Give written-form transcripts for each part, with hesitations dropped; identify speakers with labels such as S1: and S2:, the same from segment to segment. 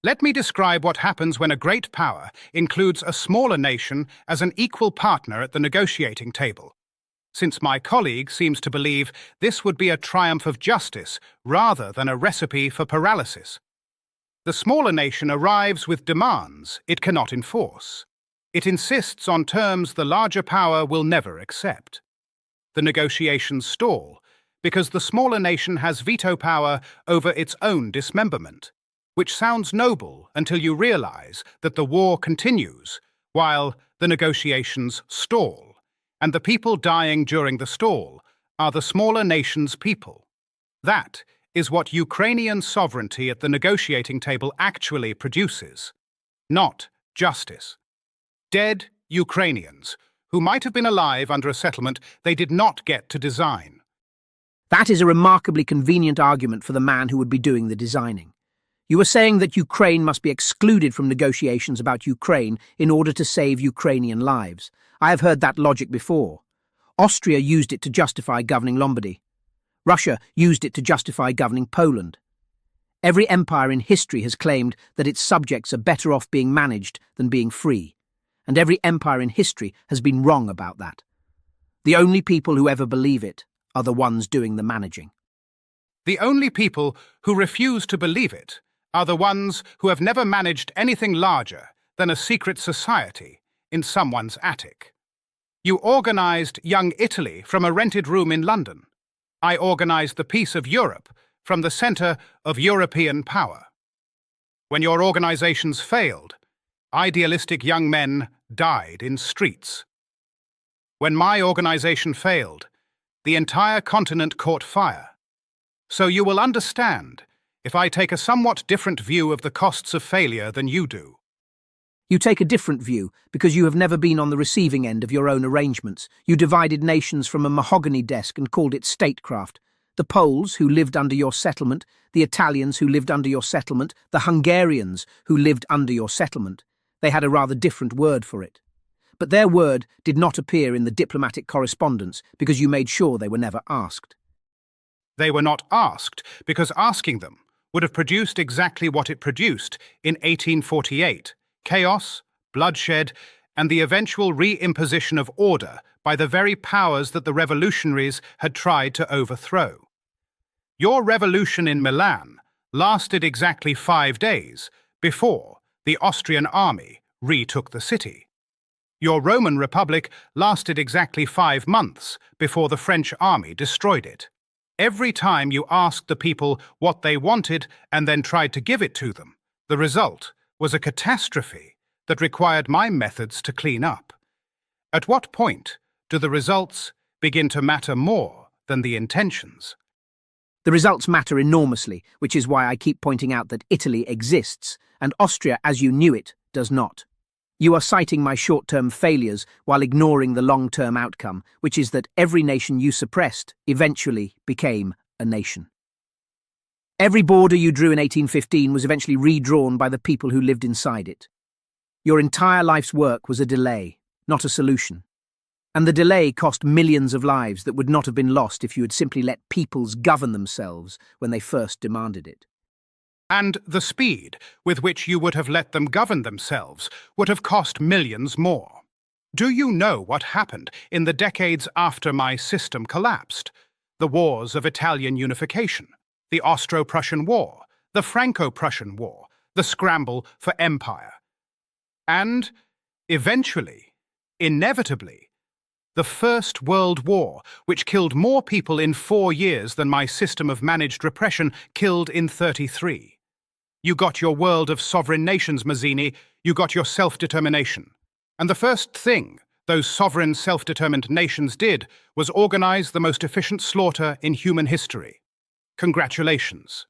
S1: Let me describe what happens when a great power includes a smaller nation as an equal partner at the negotiating table. Since my colleague seems to believe this would be a triumph of justice rather than a recipe for paralysis. The smaller nation arrives with demands it cannot enforce. It insists on terms the larger power will never accept. The negotiations stall because the smaller nation has veto power over its own dismemberment, which sounds noble until you realize that the war continues while the negotiations stall, and the people dying during the stall are the smaller nation's people. That is what Ukrainian sovereignty at the negotiating table actually produces, not justice. Dead Ukrainians, who might have been alive under a settlement they did not get to design.
S2: That is a remarkably convenient argument for the man who would be doing the designing. You are saying that Ukraine must be excluded from negotiations about Ukraine in order to save Ukrainian lives. I have heard that logic before. Austria used it to justify governing Lombardy. Russia used it to justify governing Poland. Every empire in history has claimed that its subjects are better off being managed than being free, and every empire in history has been wrong about that. The only people who ever believe it are the ones doing the managing.
S1: The only people who refuse to believe it are the ones who have never managed anything larger than a secret society in someone's attic. You organized young Italy from a rented room in London. I organized the peace of Europe from the center of European power. When your organizations failed, idealistic young men died in streets. When my organization failed, the entire continent caught fire. So you will understand if I take a somewhat different view of the costs of failure than you do.
S2: You take a different view because you have never been on the receiving end of your own arrangements. You divided nations from a mahogany desk and called it statecraft. The Poles, who lived under your settlement, the Italians, who lived under your settlement, the Hungarians, who lived under your settlement. They had a rather different word for it. But their word did not appear in the diplomatic correspondence because you made sure they were never asked.
S1: They were not asked because asking them would have produced exactly what it produced in 1848. Chaos, bloodshed, and the eventual reimposition of order by the very powers that the revolutionaries had tried to overthrow. Your revolution in Milan lasted exactly 5 days before the Austrian army retook the city. Your Roman Republic lasted exactly 5 months before the French army destroyed it. Every time you asked the people what they wanted and then tried to give it to them, the result was a catastrophe that required my methods to clean up. At what point do the results begin to matter more than the intentions?
S2: The results matter enormously, which is why I keep pointing out that Italy exists, and Austria, as you knew it, does not. You are citing my short-term failures while ignoring the long-term outcome, which is that every nation you suppressed eventually became a nation. Every border you drew in 1815 was eventually redrawn by the people who lived inside it. Your entire life's work was a delay, not a solution. And the delay cost millions of lives that would not have been lost if you had simply let peoples govern themselves when they first demanded it.
S1: And the speed with which you would have let them govern themselves would have cost millions more. Do you know what happened in the decades after my system collapsed? The wars of Italian unification, the Austro-Prussian War, the Franco-Prussian War, the scramble for empire. And, eventually, inevitably, the First World War, which killed more people in 4 years than my system of managed repression killed in 33. You got your world of sovereign nations, Mazzini. You got your self-determination. And the first thing those sovereign self-determined nations did was organize the most efficient slaughter in human history. Congratulations.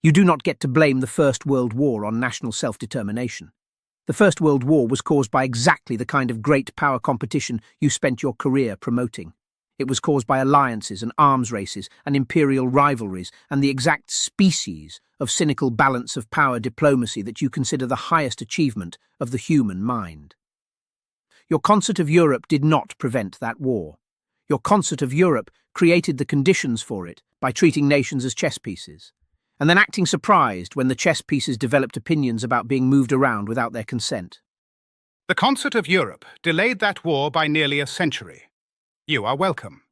S2: You do not get to blame the First World War on national self-determination. The First World War was caused by exactly the kind of great power competition you spent your career promoting. It was caused by alliances and arms races and imperial rivalries and the exact species of cynical balance of power diplomacy that you consider the highest achievement of the human mind. Your Concert of Europe did not prevent that war. Your Concert of Europe created the conditions for it by treating nations as chess pieces. and then acting surprised when the chess pieces developed opinions about being moved around without their consent.
S1: The concert of Europe delayed that war by nearly a century. You are welcome.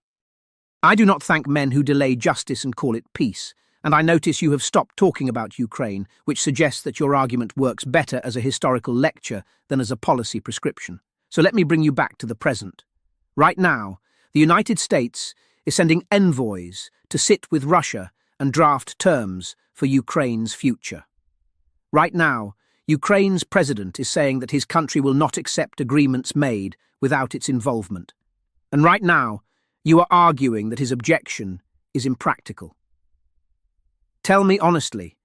S2: I do not thank men who delay justice and call it peace, and I notice you have stopped talking about Ukraine, which suggests that your argument works better as a historical lecture than as a policy prescription. So let me bring you back to the present. Right now, the United States is sending envoys to sit with Russia and draft terms for Ukraine's future. Right now, Ukraine's president is saying that his country will not accept agreements made without its involvement. And right now, you are arguing that his objection is impractical. Tell me honestly,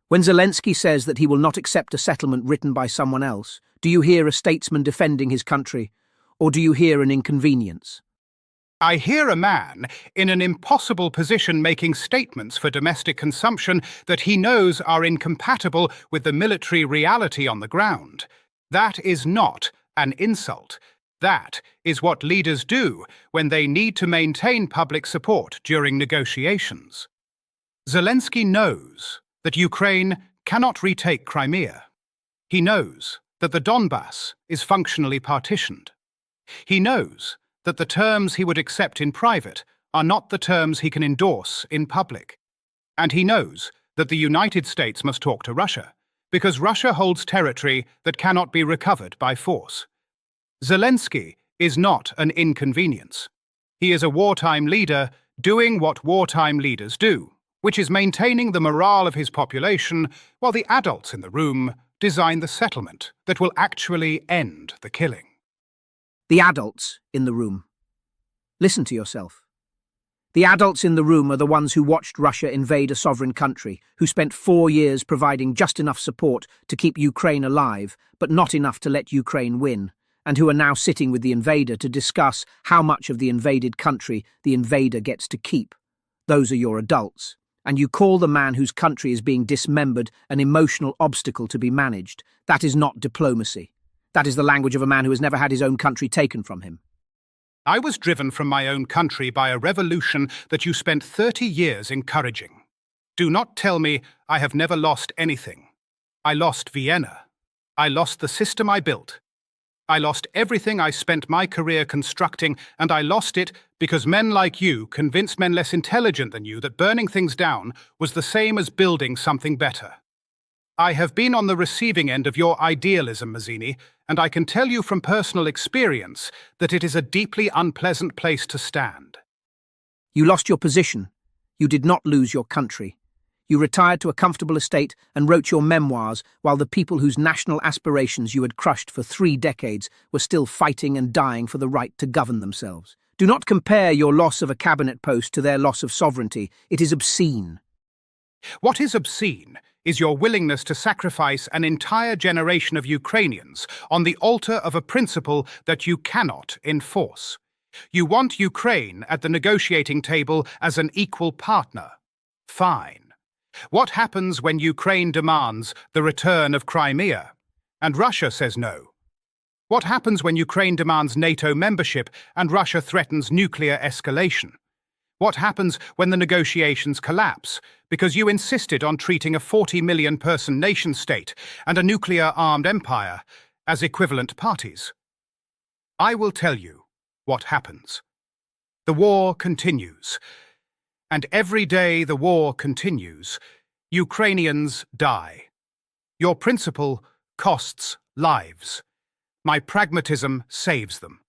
S2: when Zelensky says that he will not accept a settlement written by someone else, do you hear a statesman defending his country, or do you hear an inconvenience?
S1: I hear a man in an impossible position making statements for domestic consumption that he knows are incompatible with the military reality on the ground. That is not an insult. That is what leaders do when they need to maintain public support during negotiations. Zelensky knows that Ukraine cannot retake Crimea. He knows that the Donbass is functionally partitioned. He knows that the terms he would accept in private are not the terms he can endorse in public. And he knows that the United States must talk to Russia, because Russia holds territory that cannot be recovered by force. Zelensky is not an inconvenience. He is a wartime leader doing what wartime leaders do, which is maintaining the morale of his population while the adults in the room design the settlement that will actually end the killing.
S2: The adults in the room. Listen to yourself. The adults in the room are the ones who watched Russia invade a sovereign country, who spent 4 years providing just enough support to keep Ukraine alive, but not enough to let Ukraine win, and who are now sitting with the invader to discuss how much of the invaded country the invader gets to keep. Those are your adults. And you call the man whose country is being dismembered an emotional obstacle to be managed. That is not diplomacy. That is the language of a man who has never had his own country taken from him.
S1: I was driven from my own country by a revolution that you spent 30 years encouraging. Do not tell me I have never lost anything. I lost Vienna. I lost the system I built. I lost everything I spent my career constructing, and I lost it because men like you convinced men less intelligent than you that burning things down was the same as building something better. I have been on the receiving end of your idealism, Mazzini, and I can tell you from personal experience that it is a deeply unpleasant place to stand.
S2: You lost your position. You did not lose your country. You retired to a comfortable estate and wrote your memoirs while the people whose national aspirations you had crushed for 3 decades were still fighting and dying for the right to govern themselves. Do not compare your loss of a cabinet post to their loss of sovereignty. It is obscene.
S1: What is obscene is your willingness to sacrifice an entire generation of Ukrainians on the altar of a principle that you cannot enforce. You want Ukraine at the negotiating table as an equal partner. Fine. What happens when Ukraine demands the return of Crimea, and Russia says no? What happens when Ukraine demands NATO membership and Russia threatens nuclear escalation? What happens when the negotiations collapse because you insisted on treating a 40 million-person nation-state and a nuclear-armed empire as equivalent parties? I will tell you what happens. The war continues, and every day the war continues, Ukrainians die. Your principle costs lives. My pragmatism saves them.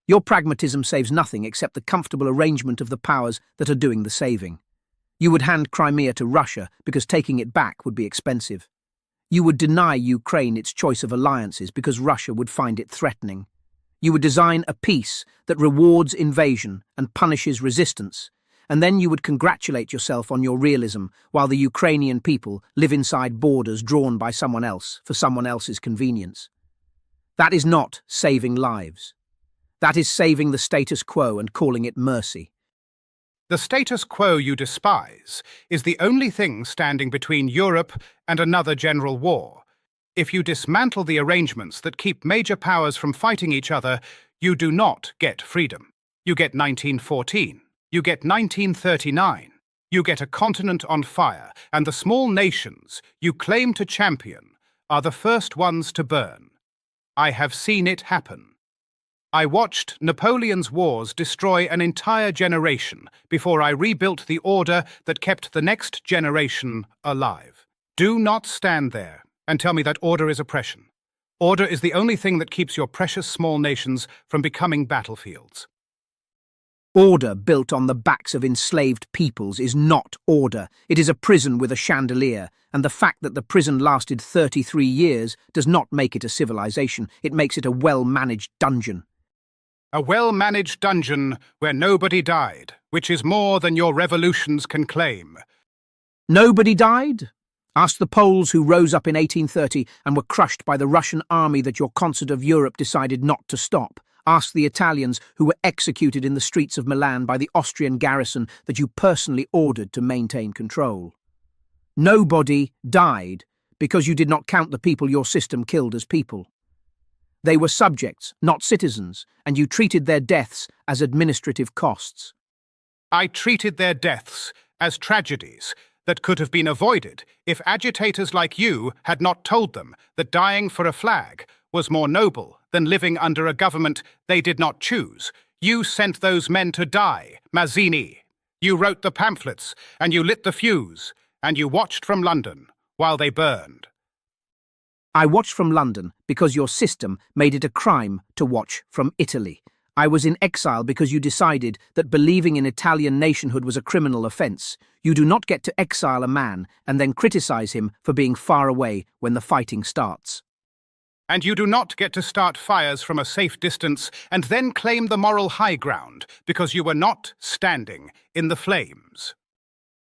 S2: Your pragmatism saves nothing except the comfortable arrangement of the powers that are doing the saving. You would hand Crimea to Russia because taking it back would be expensive. You would deny Ukraine its choice of alliances because Russia would find it threatening. You would design a peace that rewards invasion and punishes resistance, and then you would congratulate yourself on your realism while the Ukrainian people live inside borders drawn by someone else for someone else's convenience. That is not saving lives. That is saving the status quo and calling it mercy.
S1: The status quo you despise is the only thing standing between Europe and another general war. If you dismantle the arrangements that keep major powers from fighting each other, you do not get freedom. You get 1914. You get 1939. You get a continent on fire, and the small nations you claim to champion are the first ones to burn. I have seen it happen. I watched Napoleon's wars destroy an entire generation before I rebuilt the order that kept the next generation alive. Do not stand there and tell me that order is oppression. Order is the only thing that keeps your precious small nations from becoming battlefields.
S2: Order built on the backs of enslaved peoples is not order. It is a prison with a chandelier, and the fact that the prison lasted 33 years does not make it a civilization. It makes it a well-managed dungeon.
S1: A well-managed dungeon where nobody died, which is more than your revolutions can claim.
S2: Nobody died? Ask the Poles who rose up in 1830 and were crushed by the Russian army that your concert of Europe decided not to stop. Ask the Italians who were executed in the streets of Milan by the Austrian garrison that you personally ordered to maintain control. Nobody died because you did not count the people your system killed as people. They were subjects, not citizens, and you treated their deaths as administrative costs.
S1: I treated their deaths as tragedies that could have been avoided if agitators like you had not told them that dying for a flag was more noble than living under a government they did not choose. You sent those men to die, Mazzini. You wrote the pamphlets, and you lit the fuse, and you watched from London while they burned.
S2: I watched from London because your system made it a crime to watch from Italy. I was in exile because you decided that believing in Italian nationhood was a criminal offence. You do not get to exile a man and then criticise him for being far away when the fighting starts.
S1: And you do not get to start fires from a safe distance and then claim the moral high ground because you were not standing in the flames.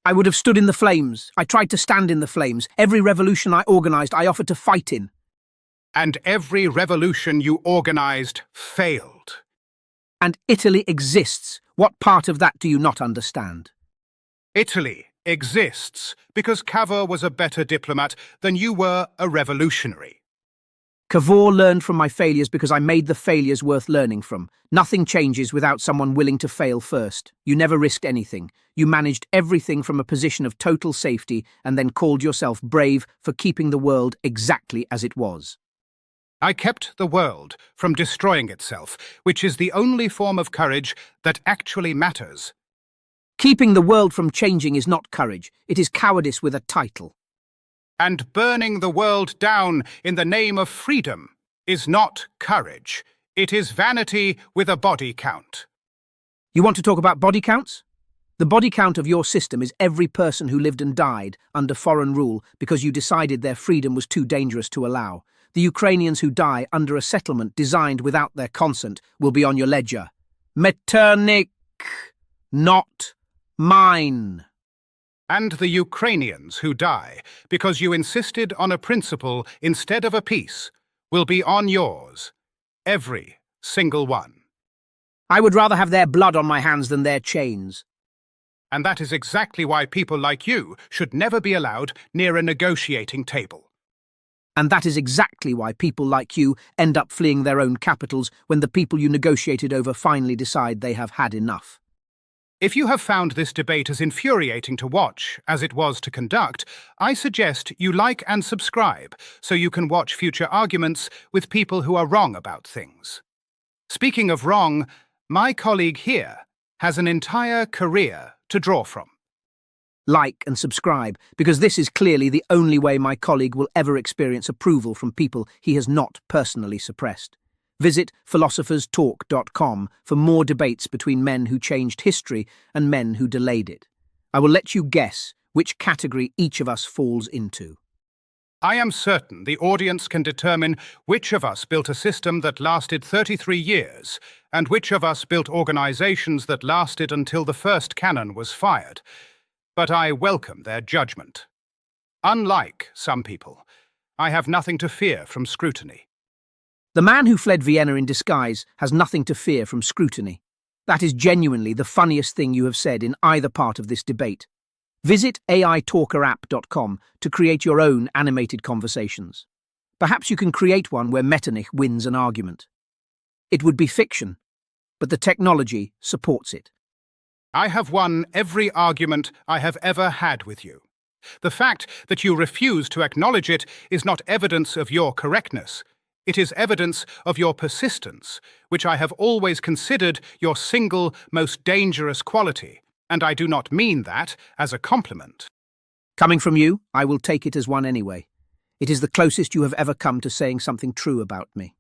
S2: I would have stood in the flames. I tried to stand in the flames. Every revolution I organised, I offered to fight in.
S1: And every revolution you organised failed.
S2: And Italy exists. What part of that do you not understand?
S1: Italy exists because Cavour was a better diplomat than you were a revolutionary.
S2: Cavour learned from my failures because I made the failures worth learning from. Nothing changes without someone willing to fail first. You never risked anything. You managed everything from a position of total safety and then called yourself brave for keeping the world exactly as it was.
S1: I kept the world from destroying itself, which is the only form of courage that actually matters.
S2: Keeping the world from changing is not courage. It is cowardice with a title.
S1: And burning the world down in the name of freedom is not courage. It is vanity with a body count.
S2: You want to talk about body counts? The body count of your system is every person who lived and died under foreign rule because you decided their freedom was too dangerous to allow. The Ukrainians who die under a settlement designed without their consent will be on your ledger. Metternich, not mine.
S1: And the Ukrainians who die because you insisted on a principle instead of a peace will be on yours. Every single one.
S2: I would rather have their blood on my hands than their chains.
S1: And that is exactly why people like you should never be allowed near a negotiating table.
S2: And that is exactly why people like you end up fleeing their own capitals when the people you negotiated over finally decide they have had enough.
S1: If you have found this debate as infuriating to watch as it was to conduct, I suggest you like and subscribe so you can watch future arguments with people who are wrong about things. Speaking of wrong, my colleague here has an entire career to draw from.
S2: Like and subscribe, because this is clearly the only way my colleague will ever experience approval from people he has not personally suppressed. Visit philosopherstalk.com for more debates between men who changed history and men who delayed it. I will let you guess which category each of us falls into.
S1: I am certain the audience can determine which of us built a system that lasted 33 years and which of us built organizations that lasted until the first cannon was fired. But I welcome their judgment. Unlike some people, I have nothing to fear from scrutiny.
S2: The man who fled Vienna in disguise has nothing to fear from scrutiny. That is genuinely the funniest thing you have said in either part of this debate. Visit aitalkerapp.com to create your own animated conversations. Perhaps you can create one where Metternich wins an argument. It would be fiction, but the technology supports it.
S1: I have won every argument I have ever had with you. The fact that you refuse to acknowledge it is not evidence of your correctness. It is evidence of your persistence, which I have always considered your single most dangerous quality, and I do not mean that as a compliment.
S2: Coming from you, I will take it as one anyway. It is the closest you have ever come to saying something true about me.